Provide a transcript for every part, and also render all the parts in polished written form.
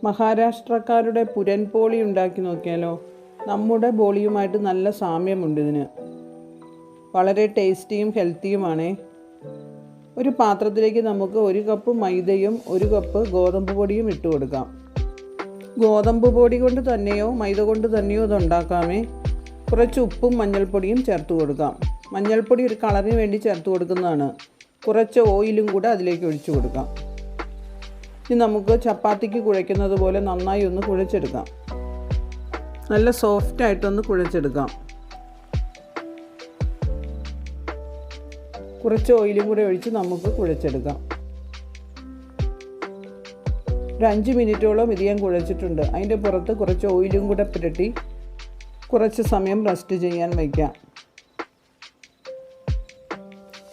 മഹാരാഷ്ട്രക്കാരുടെ Pooran poly ഉണ്ടാക്കി നോക്കിയാലോ? നമ്മുടെ ബോളിയുമായിട്ട് നല്ല സാമ്യമുണ്ട് ഇതിന്. വളരെ ടേസ്റ്റിയും ഹെൽത്തിയുമാണേ. ഒരു പാത്രത്തിലേക്ക് നമുക്ക് 1 കപ്പ് മൈദയും 1 കപ്പ് ഗോതമ്പ് പൊടിയും ഇട്ട് കൊടുക്കാം. ഗോതമ്പ് പൊടി കൊണ്ട് തന്നെയോ മൈദ കൊണ്ട് തന്നെയോ ഇത് ഉണ്ടാക്കാമേ. കുറച്ച് ഉപ്പും മഞ്ഞൾപ്പൊടിയും ചേർത്ത് കൊടുക്കാം. മഞ്ഞൾപ്പൊടി ഒരു കളറിന് വേണ്ടി ചേർത്ത് കൊടുക്കുന്നതാണ്. കുറച്ച് ഓയിലും കൂടെ അതിലേക്ക് ഒഴിച്ചു കൊടുക്കാം. ഇനി നമുക്ക് ചപ്പാത്തിക്ക് കുഴയ്ക്കുന്നത് പോലെ നന്നായി ഒന്ന് കുഴച്ചെടുക്കാം. നല്ല സോഫ്റ്റായിട്ടൊന്ന് കുഴച്ചെടുക്കാം. കുറച്ച് ഓയിലും കൂടെ ഒഴിച്ച് നമുക്ക് കുഴച്ചെടുക്കാം. ഒരു 5 മിനിറ്റോളം ഇത് ഞാൻ കുഴച്ചിട്ടുണ്ട്. അതിൻ്റെ പുറത്ത് കുറച്ച് ഓയിലും കൂടെ പുരട്ടി കുറച്ച് സമയം റെസ്റ്റ് ചെയ്യാൻ വയ്ക്കാം.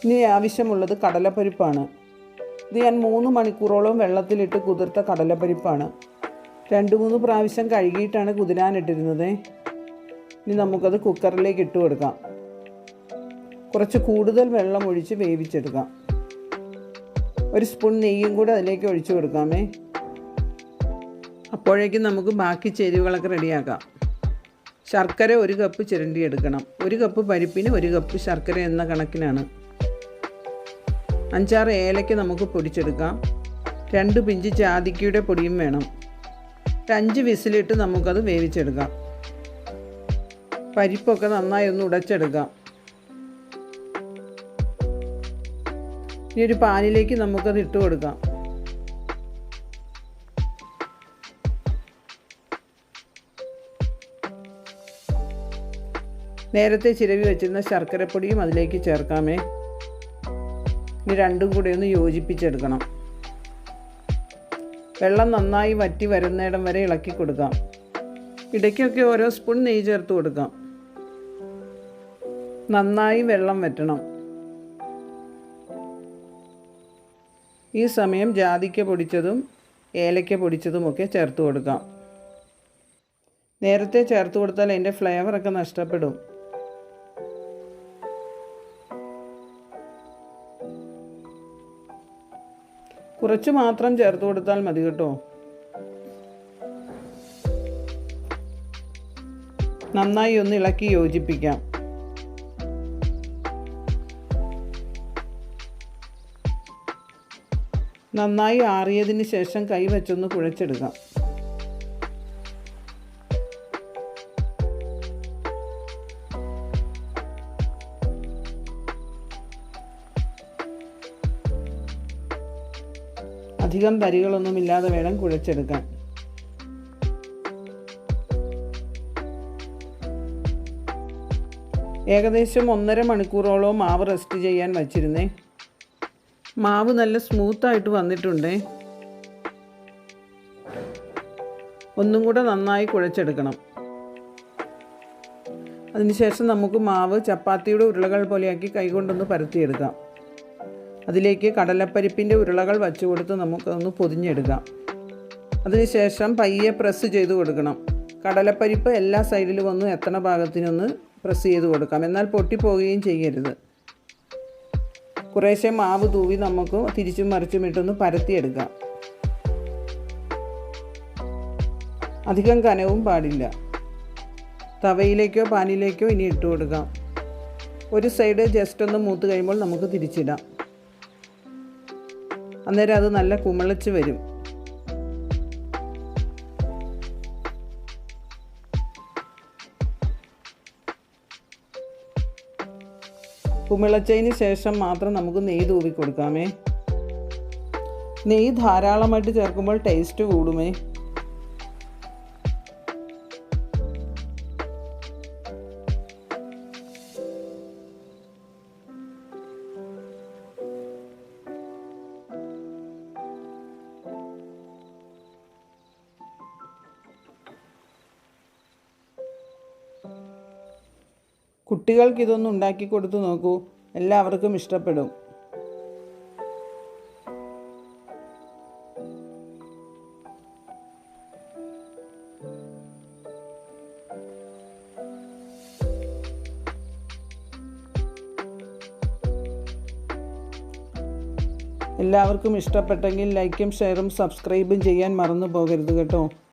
ഇനി ആവശ്യമുള്ളത് കടലപ്പരിപ്പാണ്. ഇത് ഞാൻ 3 മണിക്കൂറോളം വെള്ളത്തിലിട്ട് കുതിർത്ത കടലപ്പരിപ്പാണ്. 2-3 പ്രാവശ്യം കഴുകിയിട്ടാണ് കുതിരാനിട്ടിരുന്നത്. ഇനി നമുക്കത് കുക്കറിലേക്ക് ഇട്ട് കൊടുക്കാം. കുറച്ച് കൂടുതൽ വെള്ളം ഒഴിച്ച് വേവിച്ചെടുക്കാം. 1 സ്പൂൺ നെയ്യും കൂടെ അതിലേക്ക് ഒഴിച്ചു കൊടുക്കാമേ. അപ്പോഴേക്കും നമുക്ക് ബാക്കി ചേരുവകളൊക്കെ റെഡിയാക്കാം. ശർക്കര 1 കപ്പ് ചിരണ്ടിയെടുക്കണം. 1 കപ്പ് പരിപ്പിന് 1 കപ്പ് ശർക്കര എന്ന കണക്കിനാണ്. 5-6 ഏലയ്ക്ക നമുക്ക് പൊടിച്ചെടുക്കാം. 2 പിഞ്ച് ജാതിക്കയുടെ പൊടിയും വേണം. 5 വിസിലിട്ട് നമുക്കത് വേവിച്ചെടുക്കാം. പരിപ്പൊക്കെ നന്നായി ഒന്ന് ഉടച്ചെടുക്കാം. ഇനി ഒരു പാനിലേക്ക് നമുക്കത് ഇട്ട് കൊടുക്കാം. നേരത്തെ ചിരവി വെച്ചിരുന്ന ശർക്കരപ്പൊടിയും അതിലേക്ക് ചേർക്കാമേ. ഇനി രണ്ടും കൂടെ ഒന്ന് യോജിപ്പിച്ചെടുക്കണം. വെള്ളം നന്നായി വറ്റി വരുന്നിടം വരെ ഇളക്കി കൊടുക്കാം. ഇടയ്ക്കൊക്കെ ഓരോ സ്പൂൺ നെയ്യ് ചേർത്ത് കൊടുക്കാം. നന്നായി വെള്ളം വറ്റണം. ഈ സമയം ജാതിക്ക പൊടിച്ചതും ഏലക്ക പൊടിച്ചതുമൊക്കെ ചേർത്ത് കൊടുക്കാം. നേരത്തെ ചേർത്ത് കൊടുത്താൽ അതിൻ്റെ ഫ്ലേവറൊക്കെ നഷ്ടപ്പെടും. കുറച്ച് മാത്രം ചേർത്ത് കൊടുത്താൽ മതി കേട്ടോ. നന്നായി ഒന്ന് ഇളക്കി യോജിപ്പിക്കാം. നന്നായി ആറിയതിന് ശേഷം കൈ വെച്ചൊന്ന് കുഴച്ചെടുക്കാം. അധികം തരികളൊന്നുമില്ലാതെ വേണം കുഴച്ചെടുക്കാൻ. ഏകദേശം 1.5 മണിക്കൂറോളം മാവ് റെസ്റ്റ് ചെയ്യാൻ വച്ചിരുന്നേ. മാവ് നല്ല സ്മൂത്തായിട്ട് വന്നിട്ടുണ്ടേ. ഒന്നും കൂടെ നന്നായി കുഴച്ചെടുക്കണം. അതിനുശേഷം നമുക്ക് മാവ് ചപ്പാത്തിയുടെ ഉരുളകൾ പോലെയാക്കി കൈകൊണ്ടൊന്ന് പരത്തിയെടുക്കാം. അതിലേക്ക് കടലപ്പരിപ്പിൻ്റെ ഉരുളകൾ വച്ചു കൊടുത്ത് നമുക്കൊന്ന് പൊതിഞ്ഞെടുക്കാം. അതിനുശേഷം പയ്യെ പ്രസ് ചെയ്ത് കൊടുക്കണം. കടലപ്പരിപ്പ് എല്ലാ സൈഡിലും ഒന്ന് എത്തണ ഭാഗത്തിനൊന്ന് പ്രസ് ചെയ്ത് കൊടുക്കാം. എന്നാൽ പൊട്ടിപ്പോവുകയും ചെയ്യരുത്. കുറേശ്ശെ മാവ് തൂവി നമുക്ക് തിരിച്ചും മറിച്ചും ഇട്ടൊന്ന് പരത്തിയെടുക്കാം. അധികം കനവും പാടില്ല. തവയിലേക്കോ പാനിലേക്കോ ഇനി ഇട്ട് കൊടുക്കാം. ഒരു സൈഡ് ജസ്റ്റ് ഒന്ന് മൂത്ത് കഴിയുമ്പോൾ നമുക്ക് തിരിച്ചിടാം. അന്നേരം അത് നല്ല കുമിളച്ച് വരും. കുമിളച്ചതിന് ശേഷം മാത്രം നമുക്ക് നെയ്യ് തൂവി കൊടുക്കാമേ. നെയ്യ് ധാരാളമായിട്ട് ചേർക്കുമ്പോൾ ടേസ്റ്റ് കൂടുമേ. കുട്ടികൾക്ക് ഇതൊന്ന് ഉണ്ടാക്കി കൊടുത്തു നോക്കൂ. എല്ലാവർക്കും ഇഷ്ടപ്പെടും. എല്ലാവർക്കും ഇഷ്ടപ്പെട്ടെങ്കിൽ ലൈക്കും ഷെയറും സബ്സ്ക്രൈബും ചെയ്യാൻ മറന്നു പോകരുത് കേട്ടോ.